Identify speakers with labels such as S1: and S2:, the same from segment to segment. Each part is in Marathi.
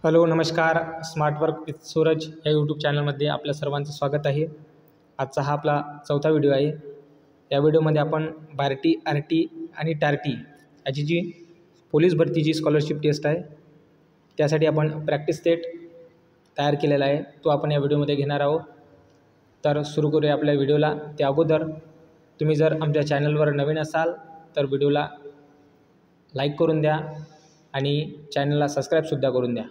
S1: हॅलो नमस्कार. स्मार्ट वर्क विथ सूरज या यूट्यूब चॅनलमध्ये आपल्या सर्वांचं स्वागत आहे. आजचा हा आपला चौथा व्हिडिओ आहे. या व्हिडिओमध्ये आपण बार्टी, आरटी आणि टार्टी याची जी पोलीस भरतीची स्कॉलरशिप टेस्ट आहे त्यासाठी आपण प्रॅक्टिस सेट तयार केलेला आहे, तो आपण या व्हिडिओमध्ये घेणार आहोत. तर सुरू करूया आपल्या व्हिडिओला. त्या अगोदर तुम्ही जर आमच्या चॅनलवर नवीन असाल तर व्हिडिओला लाईक करून द्या आणि चॅनलला सबस्क्राईबसुद्धा करून द्या.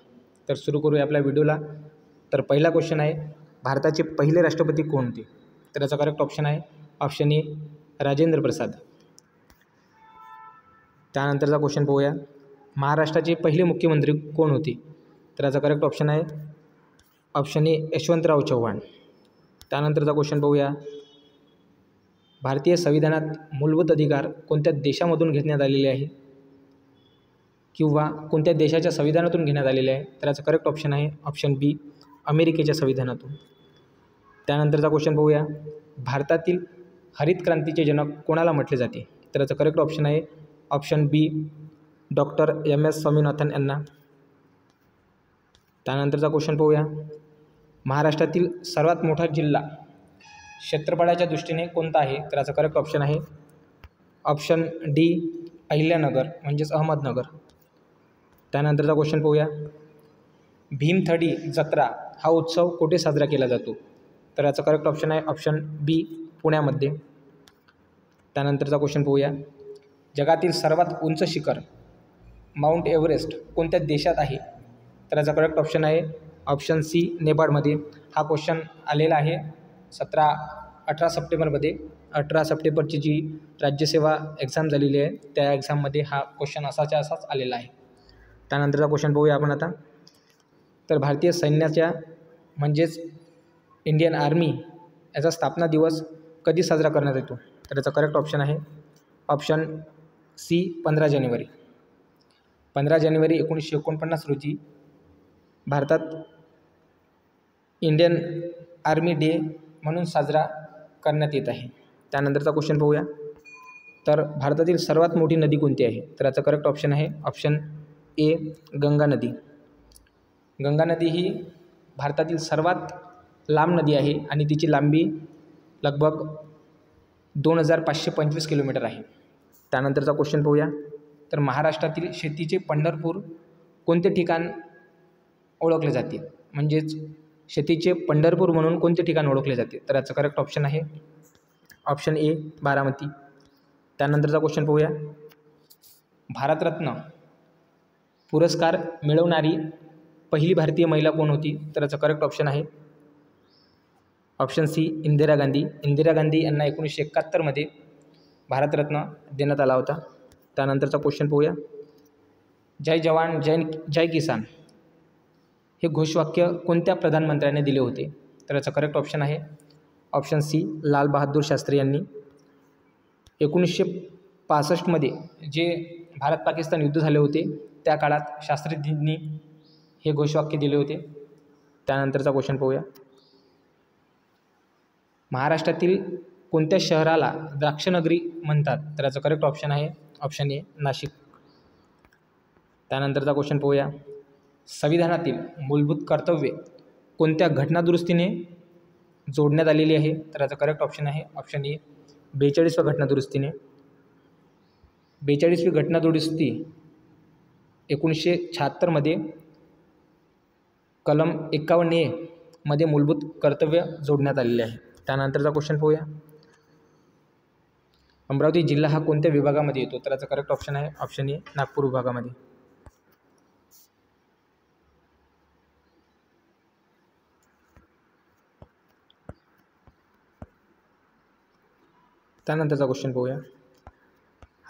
S1: तर सुरू करूया आपल्या व्हिडिओला. तर पहिला क्वेश्चन आहे, भारताचे पहिले राष्ट्रपती कोण होते? तर याचा करेक्ट ऑप्शन आहे ऑप्शन ए राजेंद्र प्रसाद. त्यानंतरचा क्वेश्चन पाहूया, महाराष्ट्राचे पहिले मुख्यमंत्री कोण होते? तर याचा करेक्ट ऑप्शन आहे ऑप्शन ए यशवंतराव चव्हाण. त्यानंतरचा क्वेश्चन पाहूया, भारतीय संविधानात मूलभूत अधिकार कोणत्या देशामधून घेण्यात आलेले आहे किंवा कोणत्या देशाच्या संविधानातून घेण्यात आलेले आहे? तर याचं करेक्ट ऑप्शन आहे ऑप्शन बी अमेरिकेच्या संविधानातून. त्यानंतरचा क्वेश्चन पाहूया, भारतातील हरित क्रांतीचे जनक कोणाला म्हटले जाते? तर याचं करेक्ट ऑप्शन आहे ऑप्शन बी डॉक्टर एम एस स्वामीनाथन यांना. त्यानंतरचा क्वेश्चन पाहूया, महाराष्ट्रातील सर्वात मोठा जिल्हा क्षेत्रफळाच्या दृष्टीने कोणता आहे? तर याचं करेक्ट ऑप्शन आहे ऑप्शन डी अहिल्यानगर म्हणजेच अहमदनगर. त्यानंतरचा क्वेश्चन पाहूया, भीमथडी जत्रा हा उत्सव कुठे साजरा केला जातो? तर याचं करेक्ट ऑप्शन आहे ऑप्शन बी पुण्यामध्ये. त्यानंतरचा क्वेश्चन पाहूया, जगातील सर्वात उंच शिखर माउंट एव्हरेस्ट कोणत्या देशात आहे? तर याचा करेक्ट ऑप्शन आहे ऑप्शन सी नेपाळमध्ये. हा क्वेश्चन आलेला आहे 18 सप्टेंबरमध्ये. 18 सप्टेंबरची जी राज्यसेवा एक्झाम झालेली आहे त्या एक्झाममध्ये हा क्वेश्चन असाच आलेला आहे. त्यानंतरचा क्वेश्चन पाहूया आपण आता. तर भारतीय सैन्याच्या म्हणजेच इंडियन आर्मी याचा स्थापना दिवस कधी साजरा करण्यात येतो? तर याचा करेक्ट ऑप्शन आहे ऑप्शन सी 15 जानेवारी. 15 जानेवारी 1949 रोजी भारतात इंडियन आर्मी डे म्हणून साजरा करण्यात येत आहे. त्यानंतरचा क्वेश्चन पाहूया, तर भारतातील सर्वात मोठी नदी कोणती आहे? तर याचा करेक्ट ऑप्शन आहे ऑप्शन ए गंगा नदी. गंगा नदी ही भारतातील सर्वात लांब नदी आहे आणि तिची लांबी लगभग 2525 किलोमीटर आहे. त्यानंतरचा क्वेश्चन पाहूया, तर महाराष्ट्रातील शेतीचे पंढरपूर कोणते ठिकाण ओळखले जाते? म्हणजेच शेतीचे पंढरपूर म्हणून कोणते ठिकाण ओळखले जाते? तर याचं करेक्ट ऑप्शन आहे ऑप्शन ए बारामती. त्यानंतरचा क्वेश्चन पाहूया, भारतरत्न पुरस्कार मिळवणारी पहिली भारतीय महिला कोण होती? तर याचं करेक्ट ऑप्शन आहे ऑप्शन सी इंदिरा गांधी. इंदिरा गांधी यांना 1971मध्ये भारतरत्न देण्यात आला होता. त्यानंतरचा क्वेश्चन पाहूया, जय जवान जय किसान हे घोषवाक्य कोणत्या प्रधानमंत्र्याने दिले होते? तर याचं करेक्ट ऑप्शन आहे ऑप्शन सी लाल बहादूर शास्त्री यांनी. 1965मध्ये जे भारत पाकिस्तान युद्ध झाले होते त्या काळात शास्त्रीजींनी हे घोषवाक्य दिले होते. त्यानंतरचा क्वेश्चन पाहूया, महाराष्ट्रातील कोणत्या शहराला द्राक्षनगरी म्हणतात? तर याचं करेक्ट ऑप्शन आहे ऑप्शन ए नाशिक. त्यानंतरचा क्वेश्चन पाहूया, संविधानातील मूलभूत कर्तव्ये कोणत्या घटनादुरुस्तीने जोडण्यात आलेली आहे? तर याचं करेक्ट ऑप्शन आहे ऑप्शन ए 42व्या घटनादुरुस्तीने. 42वी घटनादुरुस्ती 1976मध्ये कलम 51A मध्ये मूलभूत कर्तव्य जोडण्यात आलेले आहे. त्यानंतरचा क्वेश्चन पाहूया, अमरावती जिल्हा हा कोणत्या विभागामध्ये येतो? तर याचा करेक्ट ऑप्शन आहे ऑप्शन ए नागपूर विभागामध्ये. त्यानंतरचा क्वेश्चन पाहूया,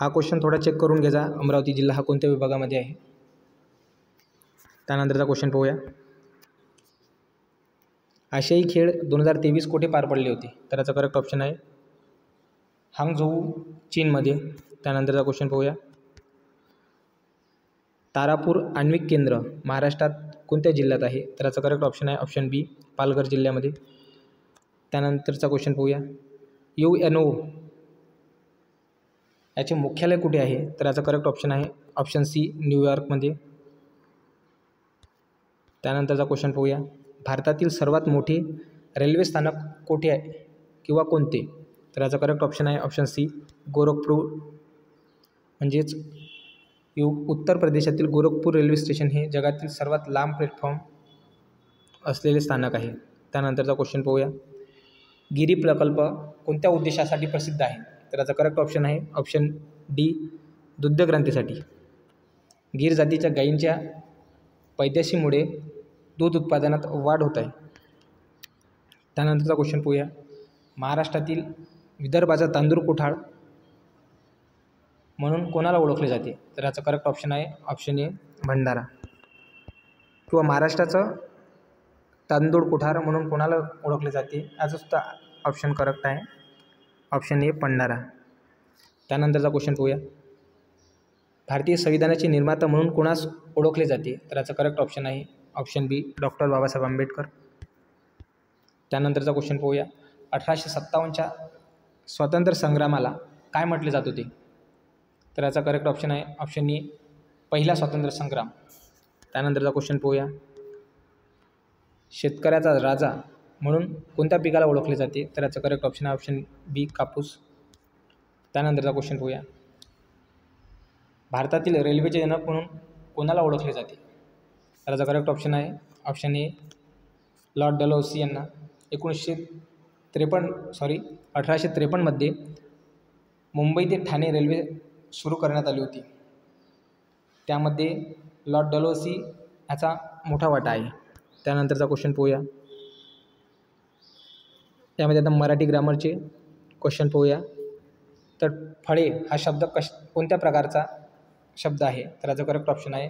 S1: हा क्वेश्चन थोडा चेक करून घ्या, अमरावती जिल्हा हा कोणत्या विभागामध्ये आहे. त्यानंतरचा क्वेश्चन पाहूया, आशियाई खेळ 2023 कुठे पार पडले होते? तर याचा करेक्ट ऑप्शन आहे हांगझोऊ चीनमध्ये. त्यानंतरचा क्वेश्चन पाहूया, तारापूर आण्विक केंद्र महाराष्ट्रात कोणत्या जिल्ह्यात आहे? तर याचा करेक्ट ऑप्शन आहे ऑप्शन बी पालघर जिल्ह्यामध्ये. त्यानंतरचा क्वेश्चन पाहूया, UNO याचे मुख्यालय कुठे आहे? तर याचा करेक्ट ऑप्शन आहे ऑप्शन सी न्यूयॉर्कमध्ये. त्यानंतरचा क्वेश्चन पाहूया. भारतातील सर्वात मोठे रेल्वे स्थानक कोठे आहे किंवा कोणते? तर याचा करेक्ट ऑप्शन आहे ऑप्शन सी, गोरखपूर. म्हणजेच उत्तर प्रदेशातील गोरखपूर रेल्वे स्टेशन हे जगातील सर्वात लांब प्लॅटफॉर्म असलेले स्थानक आहे. त्यानंतरचा क्वेश्चन पाहूया. गिरी प्रकल्प कोणत्या उद्देशासाठी प्रसिद्ध आहे? तर याचा करेक्ट ऑप्शन आहे ऑप्शन डी, दुग्धक्रांतीसाठी. गीर जातीच्या गायींच्या पैदाशीमुळे दूध उत्पादनात वाढ होत आहे. त्यानंतरचा क्वेश्चन पाहूया. महाराष्ट्रातील विदर्भाचा तांदूळ कोठार म्हणून कोणाला ओळखले जाते? तर याचा करेक्ट ऑप्शन आहे ऑप्शन ए, भंडारा. किंवा महाराष्ट्राचं तांदूळ कोठार म्हणून कोणाला ओळखले जाते? याचं सुद्धा ऑप्शन करेक्ट आहे ऑप्शन ए, भंडारा. त्यानंतरचा क्वेश्चन पाहूया. भारतीय संविधानाचे निर्माता म्हणून कोणास ओळखले जाते? तर याचा करेक्ट ऑप्शन आहे ऑप्शन बी, डॉक्टर बाबासाहेब आंबेडकर. त्यानंतरचा क्वेश्चन पाहूया. 1857च्या स्वातंत्र्य संग्रामाला काय म्हटले जात होते? तर याचा करेक्ट ऑप्शन आहे ऑप्शन ए, पहिला स्वातंत्र्य संग्राम. त्यानंतरचा क्वेश्चन पाहूया. शेतकऱ्याचा राजा म्हणून कोणत्या पिकाला ओळखले जाते? तर याचा करेक्ट ऑप्शन आहे ऑप्शन बी, कापूस. त्यानंतरचा क्वेश्चन पाहूया. भारतातील रेल्वेचे जनक म्हणून कोणाला ओळखले जाते? तर याचा करेक्ट ऑप्शन आहे ऑप्शन ए, लॉर्ड डलहौसी यांना. 1853मध्ये मुंबई ते ठाणे रेल्वे सुरू करण्यात आली होती. त्यामध्ये लॉर्ड डलहौसी याचा मोठा वाटा आहे. त्यानंतरचा क्वेश्चन पाहूया. त्यामध्ये आता मराठी ग्रामरचे क्वेश्चन पाहूया. तर फळे हा शब्द कोणत्या प्रकारचा शब्द आहे? तर याचा करेक्ट ऑप्शन आहे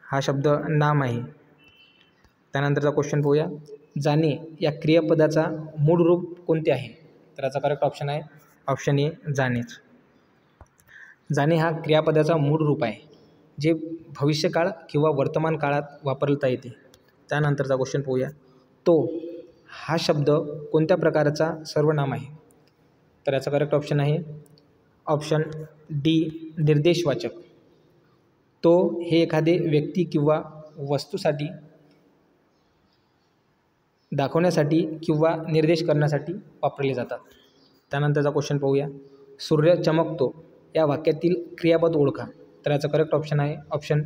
S1: हा शब्द नाम आहे. त्यानंतरचा क्वेश्चन पाहूया. जाणे या क्रियापदाचा मूळ रूप कोणते आहे? तर याचा करेक्ट ऑप्शन आहे ऑप्शन ए, जाणेच. जाणे हा क्रियापदाचा मूळ रूप आहे जे भविष्यकाळ किंवा वर्तमान काळात वापरता येते. त्यानंतरचा क्वेश्चन पाहूया. तो हा शब्द कोणत्या प्रकारचा सर्वनाम आहे? तर याचा करेक्ट ऑप्शन आहे ऑप्शन डी, निर्देशवाचक. तो हे एखादे व्यक्ती किंवा वस्तूसाठी दाखवण्यासाठी किंवा निर्देश करण्यासाठी वापरले जातात. त्यानंतरचा क्वेश्चन पाहूया. सूर्य चमकतो या वाक्यातील क्रियापद ओळखा. तर याचा करेक्ट ऑप्शन आहे ऑप्शन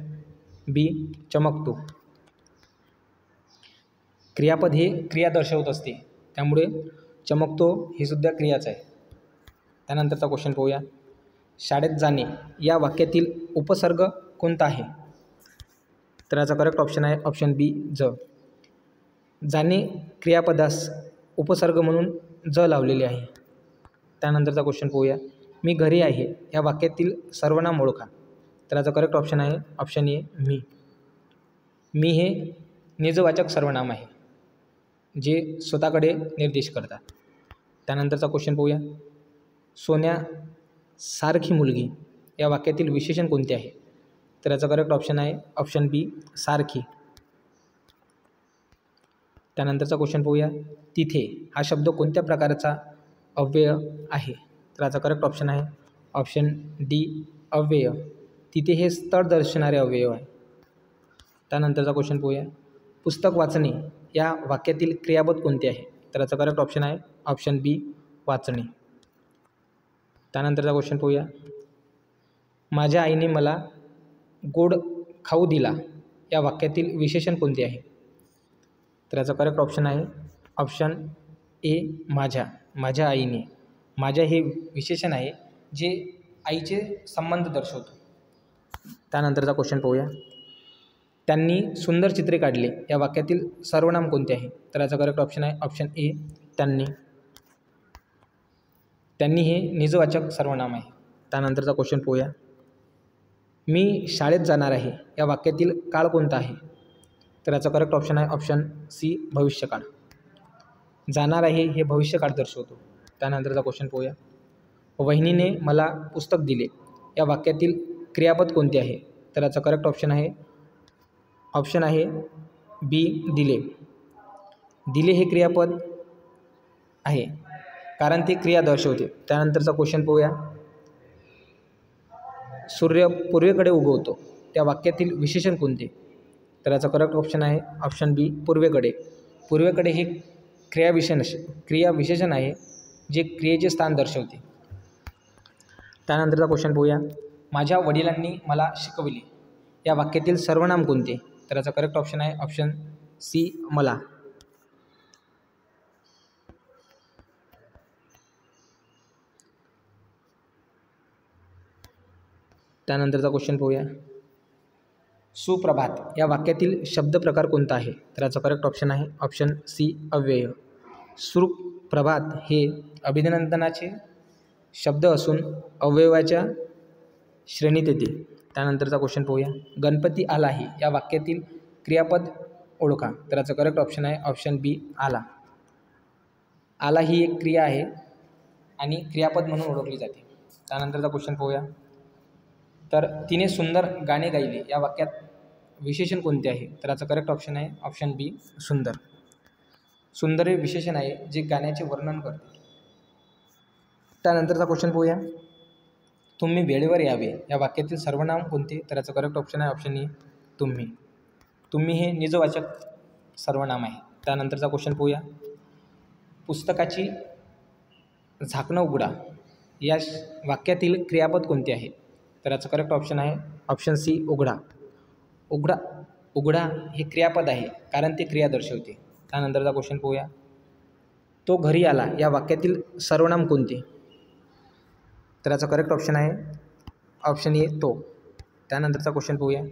S1: बी, चमकतो. क्रियापद हे क्रिया दर्शवत असते, त्यामुळे चमकतो ही सुद्धा क्रियाच आहे. त्यानंतरचा क्वेश्चन पाहूया. शाळेत जाणे या वाक्यातील उपसर्ग कोणता आहे? तर याचा करेक्ट ऑप्शन आहे ऑप्शन बी, ज. जाणे क्रियापदास उपसर्ग म्हणून ज लावलेले आहे. त्यानंतरचा क्वेश्चन पाहूया. मी घरी आहे या वाक्यातील सर्वनाम ओळखा. तर याचा करेक्ट ऑप्शन आहे ऑप्शन ए, मी. मी हे निजवाचक सर्वनाम आहे जे स्वतःकडे निर्देश करतात. त्यानंतरचा क्वेश्चन पाहूया. सोन्यासारखी मुलगी या वाक्यातील विशेषण कोणते आहे? तर याचा करेक्ट ऑप्शन आहे ऑप्शन बी, सारखी. त्यानंतरचा क्वेश्चन पाहूया. तिथे हा शब्द कोणत्या प्रकारचा अव्यय आहे? तर याचा करेक्ट ऑप्शन आहे ऑप्शन डी, अव्यय. तिथे हे स्थळ दर्शवणारे अव्यय आहे. त्यानंतरचा क्वेश्चन पाहूया. पुस्तक वाचणे या वाक्यातील क्रियापद कोणते आहे? तर याचा करेक्ट ऑप्शन आहे ऑप्शन बी, वाचणे. त्यानंतरचा क्वेश्चन पाहूया. माझ्या आईने मला गोड खाऊ दिला या वाक्यातील विशेषण कोणते आहे? तर याचा करेक्ट ऑप्शन आहे ऑप्शन ए, माझ्या. माझ्या आईने. माझ्या हे विशेषण आहे जे आईचे संबंध दर्शवतो. त्यानंतरचा क्वेश्चन पाहूया. त्यांनी सुंदर चित्रे काढले या वाक्यातील सर्वनाम कोणते आहे? तर याचा करेक्ट ऑप्शन आहे ऑप्शन ए, त्यांनी. त्यांनी हे निजवाचक सर्वनाम आहे. त्यानंतरचा क्वेश्चन पाहूया. मी शाळेत जाणार आहे या वाक्यातील काळ कोणता आहे? तर याचा करेक्ट ऑप्शन आहे ऑप्शन सी, भविष्यकाळ. जाणार आहे हे भविष्यकाळ दर्शवतो. त्यानंतरचा क्वेश्चन पाहूया. वहिनीने मला पुस्तक दिले या वाक्यातील क्रियापद कोणते आहे? तर याचा करेक्ट ऑप्शन आहे बी, दिले. दिले हे क्रियापद आहे कारण ते क्रिया दर्शवते. त्यानंतरचा क्वेश्चन पाहूया. सूर्य पूर्वेकडे उगवतो त्या वाक्यातील विशेषण कोणते? तर याचा करेक्ट ऑप्शन आहे ऑप्शन बी पूर्वेकडे. पूर्वेकडे हे क्रियाविशेषण आहे जे क्रियेचे स्थान दर्शवते. त्यानंतरचा क्वेश्चन पाहूया. माझ्या वडिलांनी मला शिकवले या वाक्यातील सर्वनाम कोणते? तर याचा करेक्ट ऑप्शन आहे ऑप्शन सी मला. त्यानंतरचा क्वेश्चन पाहूया. सुप्रभात या वाक्यातील शब्द प्रकार कोणता आहे? तर याचा करेक्ट ऑप्शन आहे ऑप्शन सी अव्यय. सुप्रभात हे अभिनंदनाचे शब्द असून अव्ययाच्या श्रेणीत येते. त्यानंतरचा क्वेश्चन पाहूया. गणपती आला आहे या वाक्यातील क्रियापद ओळखा. तर याचा करेक्ट ऑप्शन आहे ऑप्शन बी आला. आला ही एक क्रिया आहे आणि क्रियापद म्हणून ओळखली जाते. त्यानंतरचा क्वेश्चन पाहूया. तर तिने सुंदर गाणे गायले या वाक्यात विशेषण कोणते आहे? तर याचा करेक्ट ऑप्शन आहे ऑप्शन बी सुंदर. सुंदर हे विशेषण आहे जे गाण्याचे वर्णन करते. त्यानंतरचा क्वेश्चन पाहूया. तुम्ही वेळेवर यावे या वाक्यातील सर्वनाम कोणते? तर याचा करेक्ट ऑप्शन आहे ऑप्शन ए तुम्ही. तुम्ही हे निजवाचक सर्वनाम आहे. त्यानंतरचा क्वेश्चन पाहूया. पुस्तकाची झाकणं उघडा या वाक्यातील क्रियापद कोणते आहे? तर याचं करेक्ट ऑप्शन आहे ऑप्शन सी उघडा. उघडा हे क्रियापद आहे कारण ते क्रिया दर्शवते. त्यानंतरचा क्वेश्चन पाहूया. तो घरी आला या वाक्यातील सर्वनाम कोणते? तर याचा करेक्ट ऑप्शन आहे ऑप्शन ए तो. त्यानंतरचा क्वेश्चन पाहूया.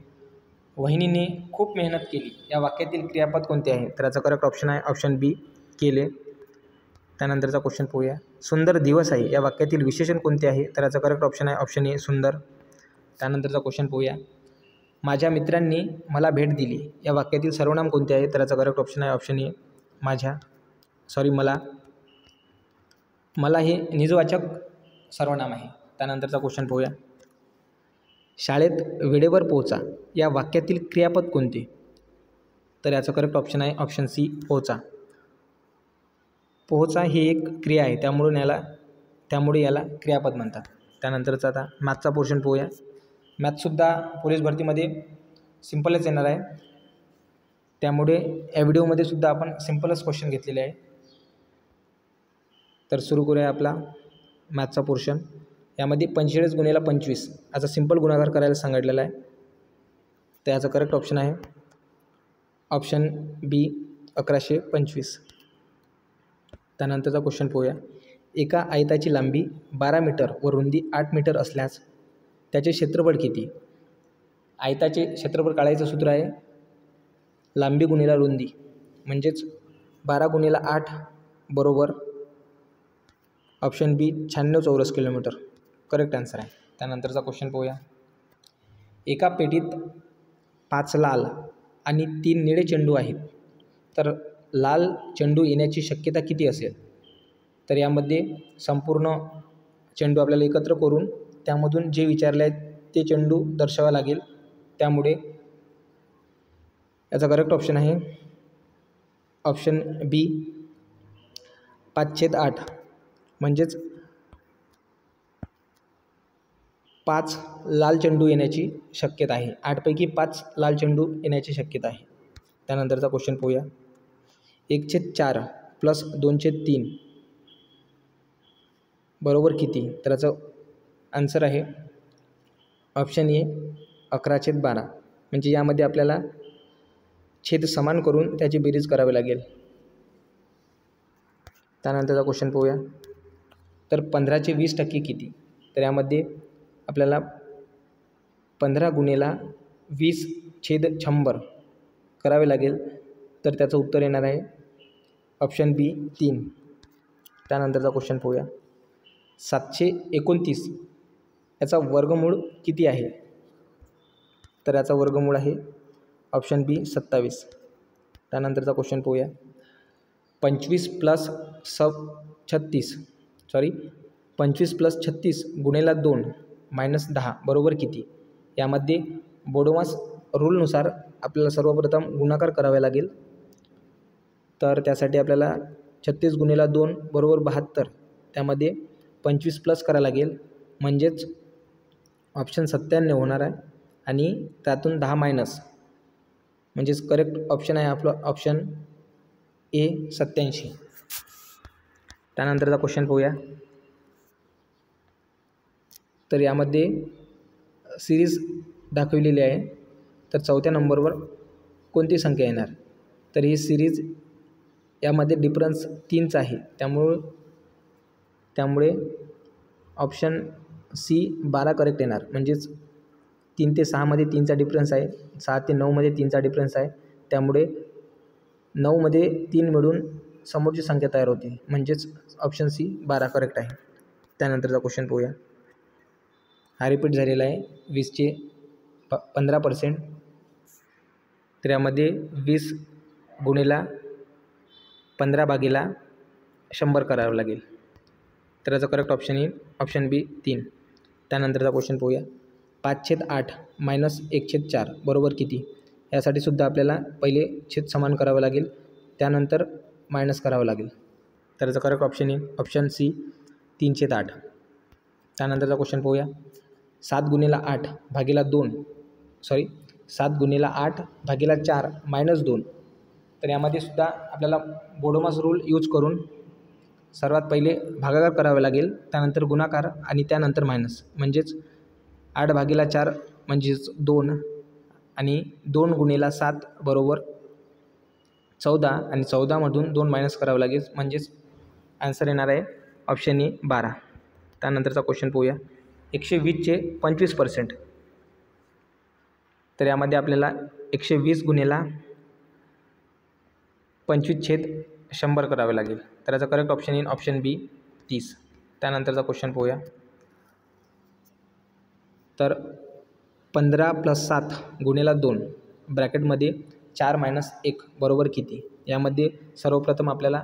S1: वहिनीने खूप मेहनत केली या वाक्यातील क्रियापद कोणते आहे? तर याचा करेक्ट ऑप्शन आहे ऑप्शन बी केले. त्यानंतरचा क्वेश्चन पाहूया. सुंदर दिवस आहे या वाक्यातील विशेषण कोणते आहे? तर याचा करेक्ट ऑप्शन आहे ऑप्शन ए सुंदर. त्यानंतरचा क्वेश्चन पाहूया. माझ्या मित्रांनी मला भेट दिली या वाक्यातील सर्वनाम कोणते आहे? तर याचा करेक्ट ऑप्शन आहे ऑप्शन ए मला. मला हे निजवाचक सर्वनाम आहे. त्यानंतरचा क्वेश्चन पाहूया. शाळेत वेळेवर पोहोचा या वाक्यातील क्रियापद कोणते? तर याचं करेक्ट ऑप्शन आहे ऑप्शन सी पोहोचा. पोहोचा ही एक क्रिया आहे त्यामुळे याला क्रियापद म्हणतात. त्यानंतरचा आता मॅथचा पोर्शन पाहूया. मॅथसुद्धा पोलीस भरतीमध्ये सिम्पलच येणार आहे त्यामुळे या व्हिडिओमध्ये सुद्धा आपण सिम्पलच क्वेश्चन घेतलेले आहे. तर सुरू करूया आपला मॅथचा पोर्शन. यामध्ये 45 गुणिले 25 याचा सिंपल गुणाकार करायला सांगितलेला आहे. तर याचा करेक्ट ऑप्शन आहे ऑप्शन बी 1125. त्यानंतरचा क्वेश्चन पाहूया. एका आयताची लांबी 12 मीटर व रुंदी 8 मीटर असल्यास त्याचे क्षेत्रफळ किती? आयताचे क्षेत्रफळ काढायचं सूत्र आहे लांबी गुणिले रुंदी म्हणजेच 12 गुणिले 8 बरोबर ऑप्शन बी 96 चौरस किलोमीटर करेक्ट आन्सर आहे. त्यानंतरचा क्वेश्चन पाहूया. एका पेटीत 5 लाल आणि 3 निळे चेंडू आहेत तर लाल चेंडू येण्याची शक्यता किती असेल? तर यामध्ये संपूर्ण चेंडू आपल्याला एकत्र करून त्यामधून जे विचारले आहेत ते चेंडू दर्शवावे लागेल. त्यामुळे याचा करेक्ट ऑप्शन आहे ऑप्शन बी 5/8 म्हणजेच 5 लाल चेंडू येण्याची शक्यता आहे. 8पैकी 5 लाल चेंडू येण्याची शक्यता आहे. त्यानंतरचा क्वेश्चन पाहूया. 1/4 प्लस 2/3 बरोबर किती? तर याचं आन्सर आहे ऑप्शन ए 11/12 म्हणजे यामध्ये आपल्याला छेद समान करून त्याची बेरीज करावी लागेल. त्यानंतरचा क्वेश्चन पाहूया. तर 15चे 20% किती? तर यामध्ये आपल्याला 15 गुणिले 20/100 करावे लागेल. तर त्याचं उत्तर येणार आहे ऑप्शन बी 3. त्यानंतरचा क्वेश्चन पाहूया. 729 याचा वर्गमूळ किती आहे? तर याचा वर्गमूळ आहे ऑप्शन बी 27. त्यानंतरचा क्वेश्चन पाहूया. 25 प्लस 36 गुणिले 2 मायनस 10 बरोबर किती? यामध्ये बोडोमास रूलनुसार आपल्याला सर्वप्रथम गुणाकार करावे लागेल. तर त्यासाठी आपल्याला 36 गुणिले 2 बरोबर 72 त्यामध्ये 25 प्लस करावं लागेल म्हणजेच ऑप्शन 97 होणार आहे आणि त्यातून 10 मायनस म्हणजेच करेक्ट ऑप्शन आहे आपलं ऑप्शन ए 87. त्यानंतरचा क्वेश्चन पाहूया. तर यामध्ये सिरीज दाखवलेली आहे. तर 4थ्या नंबरवर कोणती संख्या येणार? तर ही सिरीज यामध्ये डिफरन्स 3चा आहे. त्यामुळे ऑप्शन सी 12 करेक्ट येणार. म्हणजेच 3 ते 6मध्ये 3चा डिफरन्स आहे, 6 ते 9मध्ये 3चा डिफरन्स आहे. त्यामुळे 9मध्ये 3 मिळून समोरची संख्या तयार होते. म्हणजेच ऑप्शन सी 12 करेक्ट आहे. त्यानंतरचा क्वेश्चन पाहूया. हा रिपीट झालेला आहे 20चे 15%. तर यामध्ये 20 गुणिला 15/100 करावं लागेल. तर याचा करेक्ट ऑप्शन येईल ऑप्शन बी 3. त्यानंतरचा क्वेश्चन पाहूया. 5/8 मायनस 1/4 बरोबर किती? यासाठी सुद्धा आपल्याला पहिले छेद समान करावं लागेल, त्यानंतर मायनस करावं लागेल. तर याचा करेक्ट ऑप्शन येईल ऑप्शन सी 3/8. त्यानंतरचा क्वेश्चन पाहूया. 7 गुणिला 8 भागिला 4 मायनस 2. तर यामध्ये सुद्धा आपल्याला बोडोमास रूल यूज करून सर्वात पहिले भागाकार करावा लागेल, त्यानंतर गुणाकार आणि त्यानंतर मायनस. म्हणजेच 8/4 म्हणजेच 2 आणि 2 गुणिला 7 बरोबर 14 आणि 14मधून 2 मायनस करावं लागेल. म्हणजेच आन्सर येणार आहे ऑप्शन ए 12. त्यानंतरचा क्वेश्चन पाहूया. 120चे 25%. तर यामध्ये आपल्याला 120 गुणिला 25/100 करावे लागेल. तर याचा करेक्ट ऑप्शन येईल ऑप्शन बी 30. त्यानंतरचा क्वेश्चन पाहूया. तर 15 + 7 गुणिला 2 ब्रॅकेटमध्ये 4 - 1 बरोबर किती? यामध्ये सर्वप्रथम आपल्याला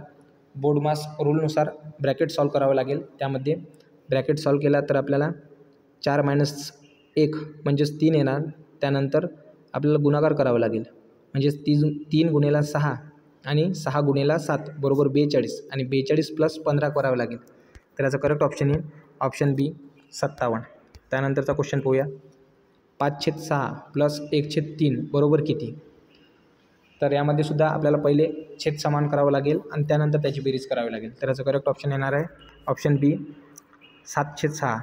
S1: बोर्डमास रूलनुसार ब्रॅकेट सॉल्व करावं लागेल. त्यामध्ये ब्रॅकेट सॉल्व केला तर आपल्याला 4 - 1 म्हणजेच 3 येणार. त्यानंतर आपल्याला गुणाकार करावा लागेल. म्हणजेच 3 गुणिला 6 आणि 6 गुणिला 7 बरोबर 42 आणि 42 + 15 करावं लागेल. तर याचा करेक्ट ऑप्शन येईल ऑप्शन बी 57. त्यानंतरचा क्वेश्चन पाहूया. 5/6 + 1/3 बरोबर किती? तर यामध्ये सुद्धा आपल्याला पहिले छेद समान करावं लागेल आणि त्यानंतर त्याची बेरीज करावी लागेल. तर याचं करेक्ट ऑप्शन येणार आहे ऑप्शन बी 7/6.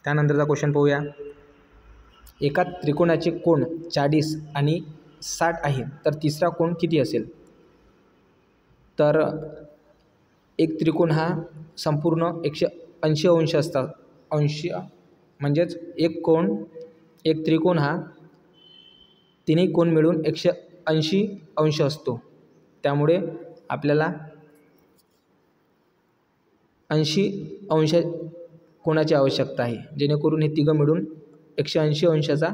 S1: त्यानंतरचा क्वेश्चन पाहूया. एका त्रिकोणाचे कोन 40 आणि 60 आहे, तर तिसरा कोन किती असेल? तर एक त्रिकोण हा संपूर्ण 180 अंश असतात. म्हणजेच एक त्रिकोण हा तिन्ही कोन मिळून 180 अंश असतो. त्यामुळे आपल्याला 80 अंश कोणाची आवश्यकता आहे, जेणेकरून हे तिघं मिळून 180 अंशाचा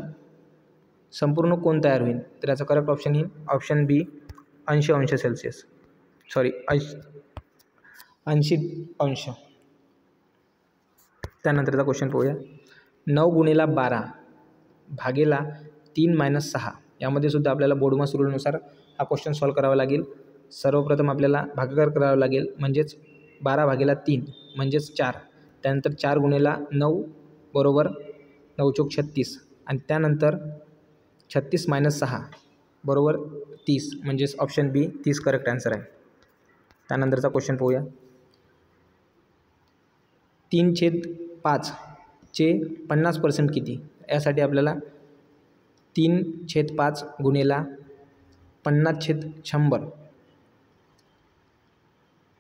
S1: संपूर्ण कोन तयार होईल. तर याचा करेक्ट ऑप्शन येईल ऑप्शन बी 80 अंश सेल्सिअस. 80 अंश. त्यानंतरचा क्वेश्चन पाहूया. 9 गुणिला 12 भागेला 3 - 6 यामध्ये सुद्धा आपल्याला बोर्डमास रूलनुसार हा क्वेश्चन सॉल्व करावा लागेल. सर्वप्रथम आपल्याला भागाकार करावा लागेल. म्हणजेच 12/3 म्हणजेच 4. त्यानंतर 4 गुणिला 9 बरोबर 9×36 आणि त्यानंतर 36 - 6 बरोबर 30. म्हणजेच ऑप्शन बी 30 करेक्ट आन्सर आहे. त्यानंतरचा क्वेश्चन पाहूया. 3/5चे 50% किती? यासाठी आपल्याला 3/5 गुणिला 50/100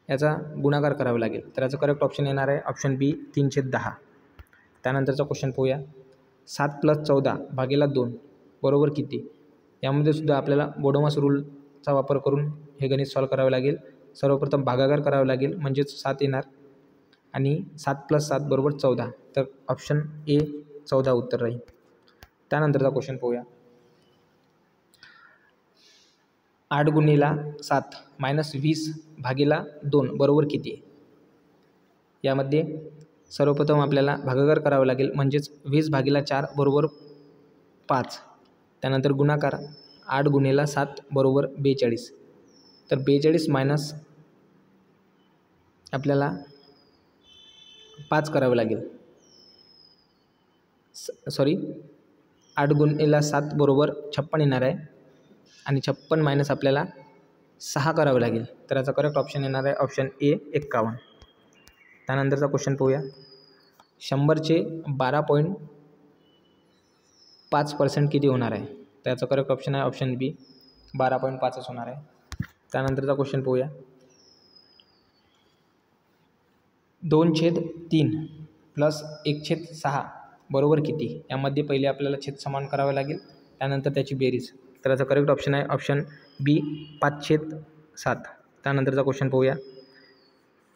S1: याचा गुणाकार करावा लागेल. तर याचं करेक्ट ऑप्शन येणार आहे ऑप्शन बी 3/10. त्यानंतरचा क्वेश्चन पाहूया. 7 + 14 भागेला 2 बरोबर किती? यामध्ये सुद्धा आपल्याला बोडोमास रूलचा वापर करून हे गणित सॉल्व करावे लागेल. सर्वप्रथम भागाकार करावा लागेल. म्हणजेच 7 येणार आणि 7 + 7 बरोबर 14. तर ऑप्शन ए 14 उत्तर राहील. त्यानंतरचा क्वेश्चन पाहूया. 8 गुणिला 7 -20 भागीला 2 बरोबर किती? यामध्ये सर्वप्रथम आपल्याला भागाकार करावा लागेल. म्हणजेच 20/4 बरोबर 5. त्यानंतर गुणाकार 8 गुणिला 7 बरोबर 42. तर 42 मायनस आपल्याला 5 करावं लागेल. 8 गुणिला 7 बरोबर 56 येणार आहे. आणि 56 मायनस आपल्याला 6 करावे लागेल. तर याचा करेक्ट ऑप्शन येणार आहे ऑप्शन ए 51. त्यानंतरचा क्वेश्चन पाहूया. 100चे 12.5% किती होणार आहे? त्याचं करेक्ट ऑप्शन आहे ऑप्शन बी 12.5च होणार आहे. त्यानंतरचा क्वेश्चन पाहूया. 2/3 प्लस 1/6 बरोबर किती? यामध्ये पहिले आपल्याला छेद समान करावे लागेल, त्यानंतर त्याची बेरीज. तर याचा करेक्ट ऑप्शन आहे ऑप्शन बी 5/7. त्यानंतरचा क्वेश्चन पाहूया.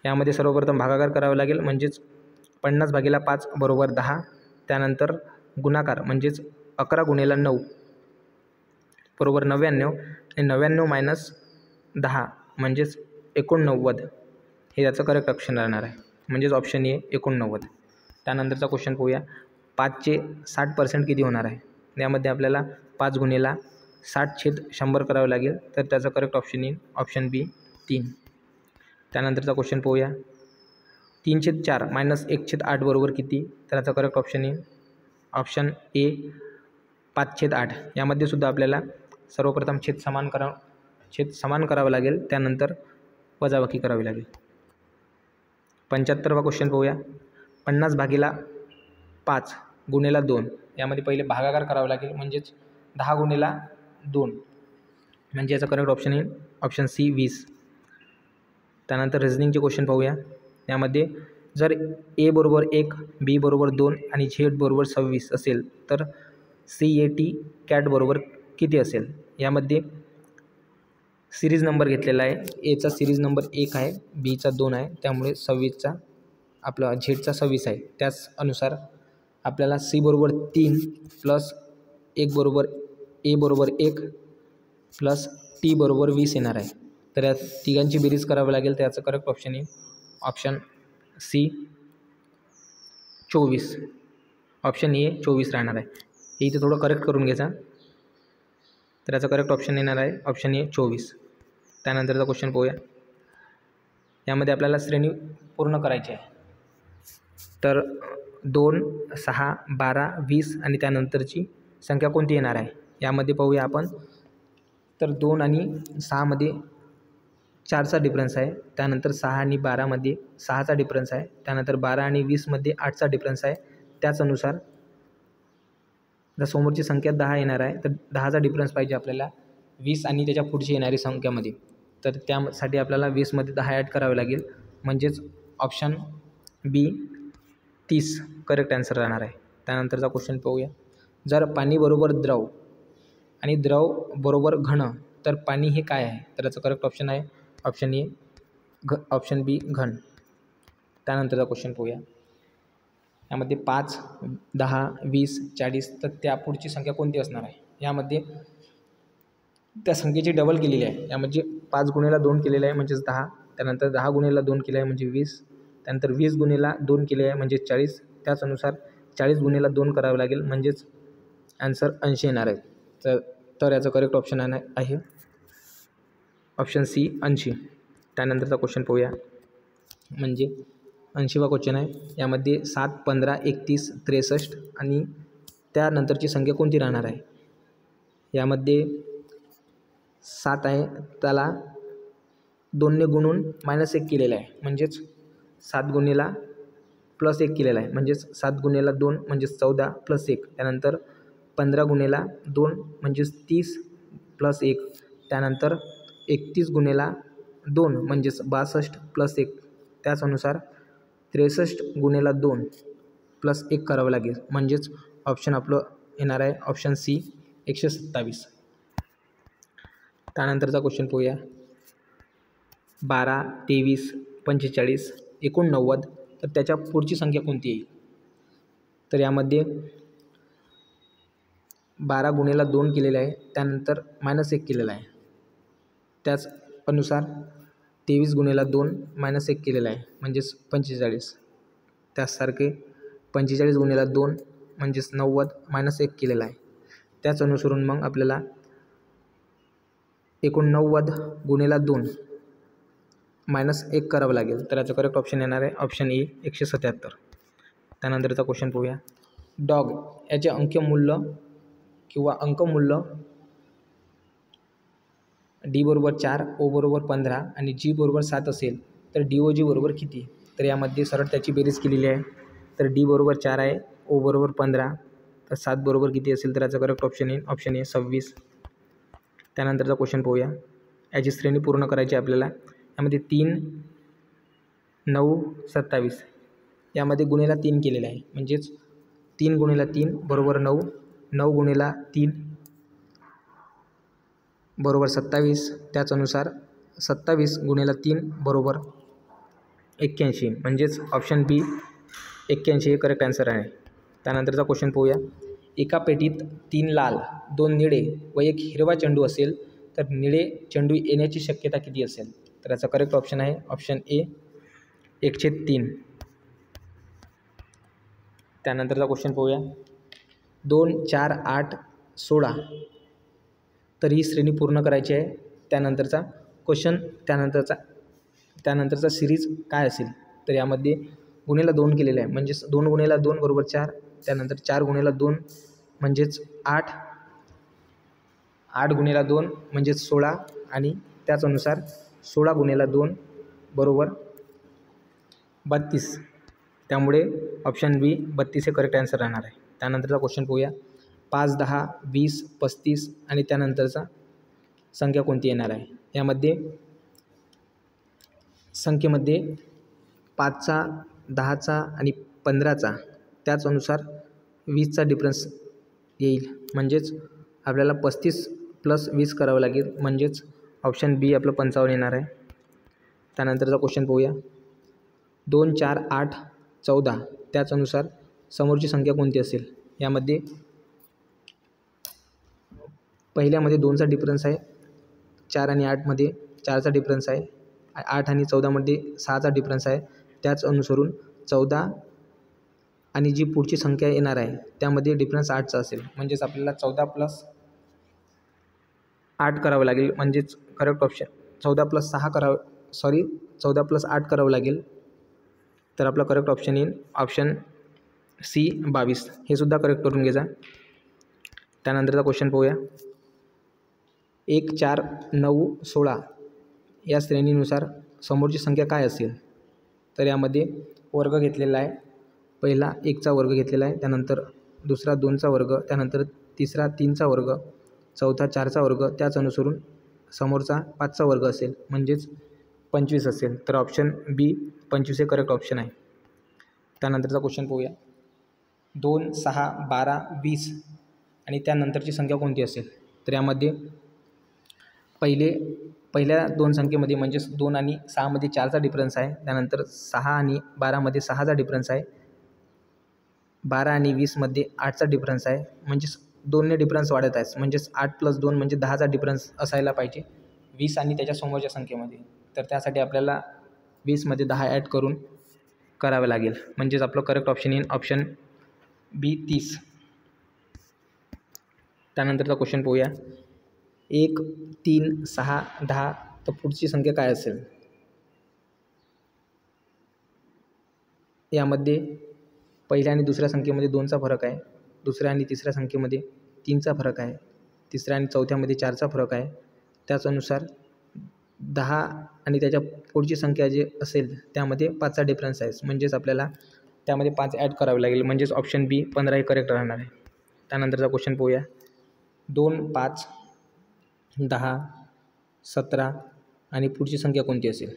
S1: यामध्ये सर्वप्रथम भागाकार करावे लागेल, म्हणजेच 50/5 बरोबर 10. त्यानंतर गुणाकार म्हणजेच 11 × 9 बरोबर 99 आणि 99 मायनस 10 म्हणजेच 89. हे याचं करेक्ट ऑप्शन राहणार आहे, म्हणजेच ऑप्शन ए 89. त्यानंतरचा क्वेश्चन पाहूया. 5चे 60% किती होणार आहे? यामध्ये आपल्याला 5 × 60/100 करावे लागेल, तर त्याचं करेक्ट ऑप्शन येईल ऑप्शन बी 3. त्यानंतरचा क्वेश्चन पाहूया. 3/4 मायनस 1/8 बरोबर किती? तर याचा करेक्ट ऑप्शन येईल ऑप्शन ए 5/8. यामध्ये सुद्धा आपल्याला सर्वप्रथम छेद समान करावं लागेल, त्यानंतर वजाबाकी करावी लागेल. 75वा क्वेश्चन पाहूया. 50/5 × 2 यामध्ये पहिले भागाकार करावा लागेल, म्हणजेच 10 × 2 म्हणजे याचा करेक्ट ऑप्शन येईल ऑप्शन सी 20. त्यानंतर रिझनिंगचे क्वेश्चन पाहूया. यामध्ये जर ए बरोबर 1, बी बरोबर 2 आणि झेड बरोबर 26 असेल, तर CAT कॅट बरोबर किती असेल? यामध्ये सिरीज नंबर घेतलेला आहे. एचा सिरीज नंबर 1 आहे, बीचा 2 आहे, त्यामुळे 26चा आपला झेडचा 26 आहे. त्याच अनुसार आपल्याला सी बरोबर 3 प्लस 1 बरोबर ए बरोबर 1 प्लस टी बरोबर 20 येणार आहे. तर या तिघांची बेरीज करावी लागेल. त्याचं करेक्ट ऑप्शन येईल ऑप्शन सी 24. ऑप्शन ए 24 राहणार आहे. हे इथे थोडं करेक्ट करून घ्यायचा. तर याचा करेक्ट ऑप्शन येणार आहे ऑप्शन ए 24. त्यानंतरचा क्वेश्चन पाहूया. यामध्ये आपल्याला श्रेणी पूर्ण करायची आहे. तर 2, 6, 12, 20 आणि त्यानंतरची संख्या कोणती येणार आहे? यामध्ये पाहूया आपण. तर 2 आणि 6मध्ये 4चा डिफरन्स आहे. त्यानंतर 6 आणि 12मध्ये 6चा डिफरन्स आहे. त्यानंतर 12 आणि 20मध्ये 8चा डिफरन्स आहे. त्याच अनुसार जर समोरची संख्या 10 येणार आहे, तर 10चा डिफरन्स पाहिजे आपल्याला 20 आणि त्याच्या पुढची येणारी संख्यामध्ये. तर त्यासाठी आपल्याला 20मध्ये 10 ॲड करावे लागेल, म्हणजेच ऑप्शन बी 30 करेक्ट आन्सर राहणार आहे. त्यानंतरचा क्वेश्चन पाहूया. जर पाणी बरोबर द्रव आणि द्रव बरोबर घन, तर पाणी हे काय आहे? तर याचं करेक्ट ऑप्शन आहे ऑप्शन ए ऑप्शन बी घन. त्यानंतरचा क्वेश्चन पाहूया. यामध्ये 5, 10, 20, 40 तर त्या पुढची संख्या कोणती असणार आहे? यामध्ये त्या संख्येची डबल केलेली आहे. यामध्ये 5 × 2 केलेलं आहे म्हणजेच 10. त्यानंतर 10 × 2 केलं आहे म्हणजे 20. त्यानंतर 20 × 2 केले आहे म्हणजे 40. त्याच अनुसार 40 × 2 करावे लागेल, म्हणजेच आन्सर 80 येणार आहे. तर याचं करेक्ट ऑप्शन आहे ऑप्शन सी 80. त्यानंतरचा क्वेश्चन पाहूया. म्हणजे 80वा क्वेश्चन आहे. यामध्ये 7, 15, 31, 63 आणि त्यानंतरची संख्या कोणती राहणार आहे? यामध्ये 7 आहे, त्याला 2ने गुणून -1 केलेलं आहे, म्हणजेच 7 × +1 केलेला आहे, म्हणजेच 7 × 2 म्हणजेच 14 + 1. त्यानंतर 15 × 2 म्हणजेच 30 + 1. त्यानंतर 31 × 2 म्हणजेच 62 + 1. त्याच अनुसार 63 × 2 + 1 करावं लागेल, म्हणजेच ऑप्शन आपलं येणार आहे ऑप्शन सी 127. त्यानंतरचा क्वेश्चन पाहूया. 12, 23, 45, 89 तर त्याच्या पुढची संख्या कोणती येईल? तर यामध्ये 12 × 2 केलेलं आहे, त्यानंतर -1 केलेला आहे. त्याच अनुसार 23 × 2 -1 केलेला आहे, म्हणजेच 45. त्याचसारखे 45 × 2 म्हणजेच 90 -1 केलेला आहे. त्याच अनुसरून मग आपल्याला 89 × 2 -1 करावं लागेल. तर याचं करेक्ट ऑप्शन येणार आहे ऑप्शन ए 177. त्यानंतरचा क्वेश्चन पाहूया. डॉग याचे अंकमूल्य डी बरोबर 4, ओ बरोबर 15 आणि जी बरोबर 7 असेल तर डी ओ जी बरोबर किती? तर यामध्ये सरळ त्याची बेरीज केलेली आहे. तर डी बरोबर 4 आहे, ओ बरोबर 15, तर 7 बरोबर किती असेल तर याचा करेक्ट ऑप्शन येईल ऑप्शन ए 26. त्यानंतरचा क्वेश्चन पाहूया. याची श्रेणी पूर्ण करायची आपल्याला. यामध्ये 3, 9, 27 यामध्ये गुणिला 3 केलेला आहे. म्हणजेच 3 गुणिला 3 बरोबर 9, 9 गुणिला 3 बरोबर 27. त्याचनुसार 27 गुणिला 3 बरोबर 81. म्हणजेच ऑप्शन बी 81 हे करेक्ट आन्सर आहे. त्यानंतरचा क्वेश्चन पाहूया. एका पेटीत 3 लाल, 2 निळे व 1 हिरवा चेंडू असेल तर निळे चेंडू येण्याची शक्यता किती असेल? तर याचा करेक्ट ऑप्शन आहे ऑप्शन ए 1/3. त्यानंतरचा क्वेश्चन पाहूया. 2, 4, 8, 16 तर ही श्रेणी पूर्ण करायची आहे. त्यानंतरचा क्वेश्चन त्यानंतरचा सिरीज काय असेल? तर यामध्ये गुणिला 2 केलेला आहे. म्हणजेच 2 गुणिला 2 बरोबर 4. त्यानंतर 4 गुणिला 2 म्हणजेच 8, 8 गुणिला 2 म्हणजेच 16 आणि त्याचनुसार 16 गुणिला 2 बरोबर 32. त्यामुळे ऑप्शन बी 32 हे करेक्ट आन्सर राहणार आहे. त्यानंतरचा क्वेश्चन पाहूया. 5, 10, 20, 35 आणि त्यानंतरचा संख्या कोणती येणार आहे? यामध्ये संख्येमध्ये 5चा, 10चा आणि 15चा त्याचनुसार 20चा डिफरन्स येईल. म्हणजेच आपल्याला 35 + 20 करावं लागेल. म्हणजेच ऑप्शन बी आपलं 55 येणार आहे. त्यानंतरचा क्वेश्चन पाहूया. 2, 4, 8, 14 त्याचनुसार समोरची संख्या कोणती असेल? यामध्ये पहिल्यामध्ये 2चा डिफरन्स आहे, 4 आणि 8मध्ये 4चा डिफरन्स आहे, 8 आणि 14मध्ये 6चा डिफरन्स आहे. त्याच अनुसरून 14 आणि जी पुढची संख्या येणार आहे त्यामध्ये डिफरन्स 8चा असेल. म्हणजेच आपल्याला 14 + 8 करावं लागेल. म्हणजेच करेक्ट ऑप्शन 14 + 8 करावं लागेल. तर आपला करेक्ट ऑप्शन येईल ऑप्शन सी 22. हे सुद्धा करेक्ट करून घ्यायचा. त्यानंतरचा क्वेश्चन पाहूया. 1, 4, 9, 16 या श्रेणीनुसार समोरची संख्या काय असेल? तर यामध्ये वर्ग घेतलेला आहे. पहिला 1चा वर्ग घेतलेला आहे, त्यानंतर दुसरा 2चा वर्ग, त्यानंतर तिसरा 3चा वर्ग, चौथा 4चा वर्ग, त्याच अनुसरून समोरचा 5चा वर्ग असेल. म्हणजेच 25 असेल. तर ऑप्शन बी 25 हे करेक्ट ऑप्शन आहे. त्यानंतरचा क्वेश्चन पाहूया. 2, 6, 12, 20 आणि त्यानंतरची संख्या कोणती असेल? तर यामध्ये पहिल्या 2 संख्येमध्ये म्हणजेच 2 आणि 6मध्ये 4चा डिफरन्स आहे. त्यानंतर 6 आणि 12मध्ये 6चा डिफरन्स आहे. 12 आणि 20मध्ये 8चा डिफरन्स आहे. म्हणजेच 2ने डिफरन्स वाढत आहे. म्हणजेच 8 + 2 म्हणजे 10चा डिफरन्स असायला पाहिजे 20 आणि त्याच्या समोरच्या संख्येमध्ये. तर त्यासाठी आपल्याला 20मध्ये 10 ॲड करून करावे लागेल. म्हणजेच आपलं करेक्ट ऑप्शन येईल ऑप्शन बी 30. त्यानंतरचा क्वेश्चन पाहूया. 1, 3, 6, 10 तर पुढची संख्या काय असेल? यामध्ये पहिल्या आणि दुसऱ्या संख्येमध्ये 2चा फरक आहे, दुसऱ्या आणि तिसऱ्या संख्येमध्ये 3चा फरक आहे, तिसऱ्या आणि चौथ्यामध्ये 4चा फरक आहे. त्याच अनुसार 10 आणि त्याच्या पुढची संख्या जे असेल त्यामध्ये 5चा डिफरन्स आहे. म्हणजेच आपल्याला त्यामध्ये 5 ॲड करावे लागेल. म्हणजेच ऑप्शन बी 15 हे करेक्ट राहणार आहे. त्यानंतरचा क्वेश्चन पाहूया. 2, 5, 10, 17 आणि पुढची संख्या कोणती असेल?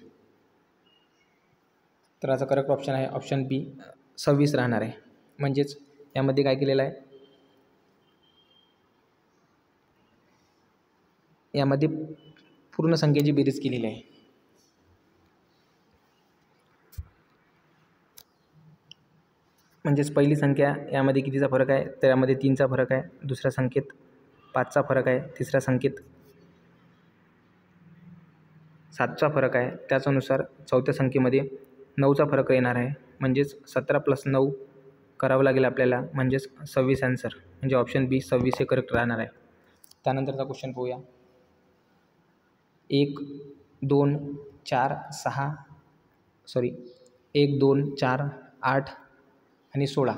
S1: तर याचा करेक्ट ऑप्शन आहे ऑप्शन बी 26 राहणार आहे. म्हणजेच यामध्ये काय केलेलं आहे? यामध्ये पूर्ण संख्येची बेरीज केलेली आहे. म्हणजेच पहिली संख्या यामध्ये कितीचा फरक आहे? तर यामध्ये 3चा फरक आहे, दुसऱ्या संख्येत 5चा फरक आहे, तिसऱ्या संख्येत 7चा फरक आहे. त्याचनुसार चौथ्या संख्येमध्ये 9चा फरक येणार आहे. म्हणजेच 17 + 9 करावं लागेल आपल्याला. म्हणजेच 26 आन्सर. म्हणजे ऑप्शन बी 26 हे करेक्ट राहणार आहे. त्यानंतरचा क्वेश्चन पाहूया. 1, 2, 4, 8 आणि 16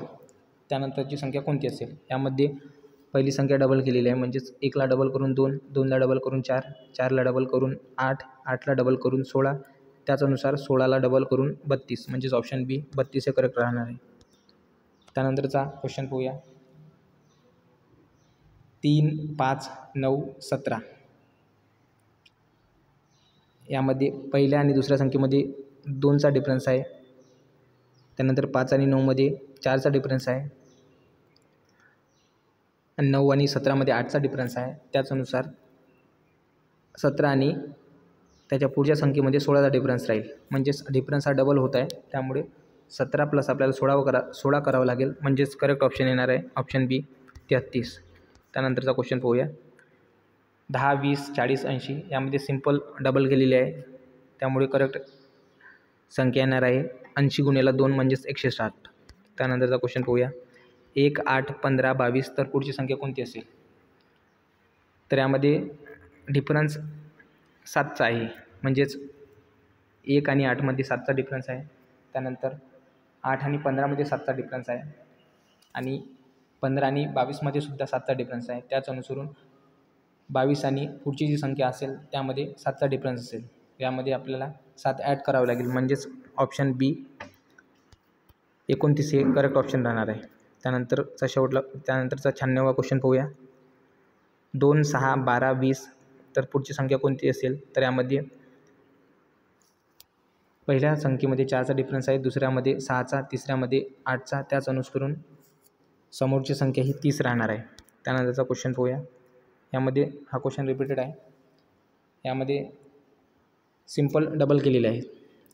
S1: त्यानंतरची संख्या कोणती असेल? यामध्ये पहिली संख्या डबल केलेली आहे, म्हणजेच 1ला डबल करून 2, 2ला डबल करून 4, 4ला डबल करून 8, 8ला डबल करून 16, त्याच्यानुसार 16ला डबल करून 32, म्हणजेच ऑप्शन बी 32 हे करेक्ट राहणार आहे. त्यानंतरचा क्वेश्चन पाहूया. 3, 5, 9, 17 यामध्ये पहिल्या आणि दुसऱ्या संख्येमध्ये 2चा डिफरन्स आहे. त्यानंतर 5 आणि 9मध्ये 4चा डिफरन्स आहे. आणि 9 आणि 17मध्ये 8चा डिफरन्स आहे. त्याचनुसार 17 आणि त्याच्या पुढच्या संख्येमध्ये 16चा डिफरन्स राहील, म्हणजेच डिफरन्स हा डबल होत आहे. त्यामुळे 17 प्लस आपल्याला 16 करावं लागेल, म्हणजेच करेक्ट ऑप्शन येणार आहे ऑप्शन बी 33. त्यानंतरचा क्वेश्चन पाहूया. 10, 20, 40, 80 यामध्ये सिम्पल डबल केलेली आहे, त्यामुळे करेक्ट संख्या येणार आहे 80 गुणिले 2 म्हणजेच 160. त्यानंतरचा क्वेश्चन पाहूया. 1, 8, 15, 22 तर पुढची संख्या कोणती असेल? तर यामध्ये डिफरन्स 7चा आहे, म्हणजेच 1 आणि 8मध्ये 7चा डिफरन्स आहे. त्यानंतर 8 आणि 15मध्ये 7चा डिफरन्स आहे आणि 15 आणि 22मध्ये सुद्धा 7चा डिफरन्स आहे. त्याच अनुसरून 22 आणि पुढची जी संख्या असेल त्यामध्ये 7चा डिफरन्स असेल. यामध्ये आपल्याला 7 ॲड करावे लागेल, म्हणजेच ऑप्शन बी 29 हे करेक्ट ऑप्शन राहणार आहे. त्यानंतरचा 96वा क्वेश्चन पाहूया. 2, 6, 12, 20 तर पुढची संख्या कोणती असेल? तर यामध्ये पहिल्या संख्येमध्ये 4चा डिफरन्स आहे, दुसऱ्यामध्ये 6चा, तिसऱ्यामध्ये 8चा, त्याच अनुसरून समोरची संख्या ही 30 राहणार आहे. त्यानंतरचा क्वेश्चन पाहूया. यामध्ये हा क्वेश्चन रिपीटेड आहे, यामध्ये सिम्पल डबल केलेले आहे,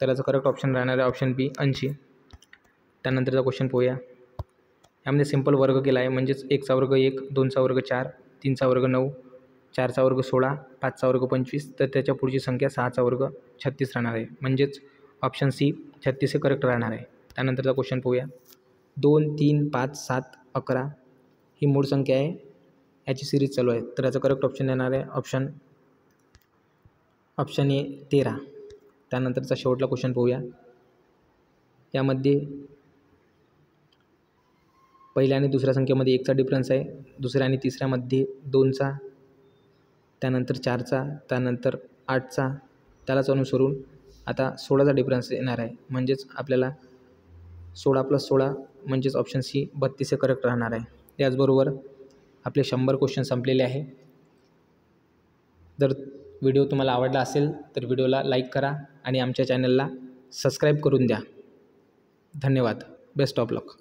S1: तर याचं करेक्ट ऑप्शन राहणार आहे ऑप्शन बी 80. त्यानंतरचा क्वेश्चन पाहूया. यामध्ये सिम्पल वर्ग केला आहे, म्हणजेच 1चा वर्ग 1, 2चा वर्ग 4, 3चा वर्ग 9, 4चा वर्ग 16, 5चा वर्ग 25, तर त्याच्या पुढची संख्या 6चा वर्ग 36 राहणार आहे, म्हणजेच ऑप्शन सी 36 हे करेक्ट राहणार आहे. त्यानंतरचा क्वेश्चन पाहूया. 2, 3, 5, 7, 11 ही मूळ संख्या आहे, याची सिरीज चालू आहे, तर याचं करेक्ट ऑप्शन येणार आहे ऑप्शन ए 13. त्यानंतरचा शेवटला क्वेश्चन पाहूया. यामध्ये पहिल्या आणि दुसऱ्या संख्येमध्ये 1चा डिफरन्स आहे, दुसऱ्या आणि तिसऱ्यामध्ये 2चा, त्यानंतर 4चा, त्यानंतर 8चा, त्यालाच अनुसरून आता 16चा डिफरन्स येणार आहे, म्हणजेच आपल्याला 16 + 16 म्हणजेच ऑप्शन सी 32 हे करेक्ट राहणार आहे. त्याचबरोबर आपले 100 क्वेश्चन संपलेले आहे. जर व्हिडिओ तुम्हाला आवडला असेल तर व्हिडिओला लाईक करा आणि आमच्या चॅनलला सबस्क्राईब करून द्या. धन्यवाद. Best of luck.